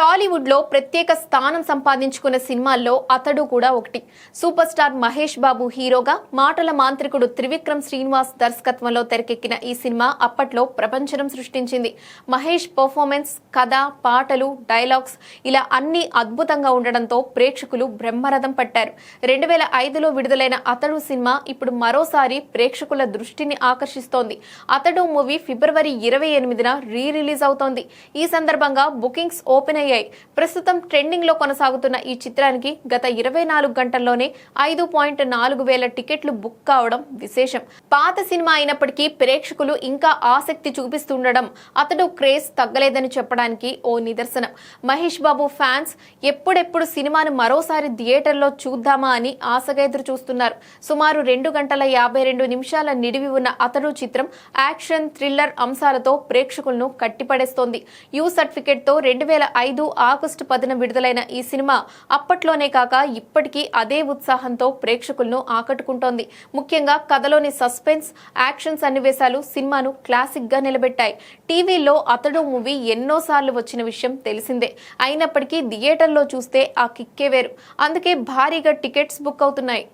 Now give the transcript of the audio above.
టాలీవుడ్ లో ప్రత్యేక స్థానం సంపాదించుకున్న సినిమాల్లో అతడు కూడా ఒకటి. సూపర్ స్టార్ మహేష్ బాబు హీరోగా, మాటల మాంత్రికుడు త్రివిక్రమ్ శ్రీనివాస్ దర్శకత్వంలో తెరకెక్కిన ఈ సినిమా అప్పట్లో ప్రపంచం సృష్టించింది. మహేష్ పర్ఫార్మెన్స్, కథ, పాటలు, డైలాగ్స్ ఇలా అన్ని అద్భుతంగా ఉండడంతో ప్రేక్షకులు బ్రహ్మరథం పట్టారు. 2005లో విడుదలైన అతడు సినిమా ఇప్పుడు మరోసారి ప్రేక్షకుల దృష్టిని ఆకర్షిస్తోంది. అతడు మూవీ ఫిబ్రవరి 28న రిలీజ్ అవుతోంది. ఈ సందర్భంగా బుకింగ్స్ ఓపెన్ అయ్యాయి. ప్రస్తుతం ట్రెండింగ్ లో కొనసాగుతున్న ఈ చిత్రానికి గత 24 గంటల్లోనే 5.4 వేల టికెట్లు బుక్ కావడం విశేషం. పాత సినిమా అయినప్పటికీ ప్రేక్షకులు ఇంకా ఆసక్తి చూపిస్తుండడం అతడు క్రేజ్ తగ్గలేదని చెప్పడానికి ఓ నిదర్శనం. మహేష్ బాబు ఫ్యాన్స్ ఎప్పుడెప్పుడు సినిమాను మరోసారి థియేటర్లో చూద్దామా అని ఆశగా ఎదురు చూస్తున్నారు. సుమారు 2 గంటల 52 నిమిషాల నిడివి ఉన్న అతడు చిత్రం యాక్షన్, థ్రిల్లర్ అంశాలతో ప్రేక్షకులను కట్టిపడేస్తోంది. యూ సర్టిఫికెట్ తో 2005 ఆగస్టు 10న విడుదలైన ఈ సినిమా అప్పట్లోనే కాక ఇప్పటికీ అదే ఉత్సాహంతో ప్రేక్షకులను ఆకట్టుకుంటోంది. ముఖ్యంగా కథలోని సస్పెన్స్, యాక్షన్ సన్నివేశాలు సినిమాను క్లాసిక్ గా నిలబెట్టాయి. టీవీలో అతడు మూవీ ఎన్నోసార్లు వచ్చిన విషయం తెలిసిందే. అయినప్పటికీ థియేటర్లో చూస్తే ఆ కిక్కే వేరు. అందుకే భారీగా టికెట్స్ బుక్ అవుతున్నాయి.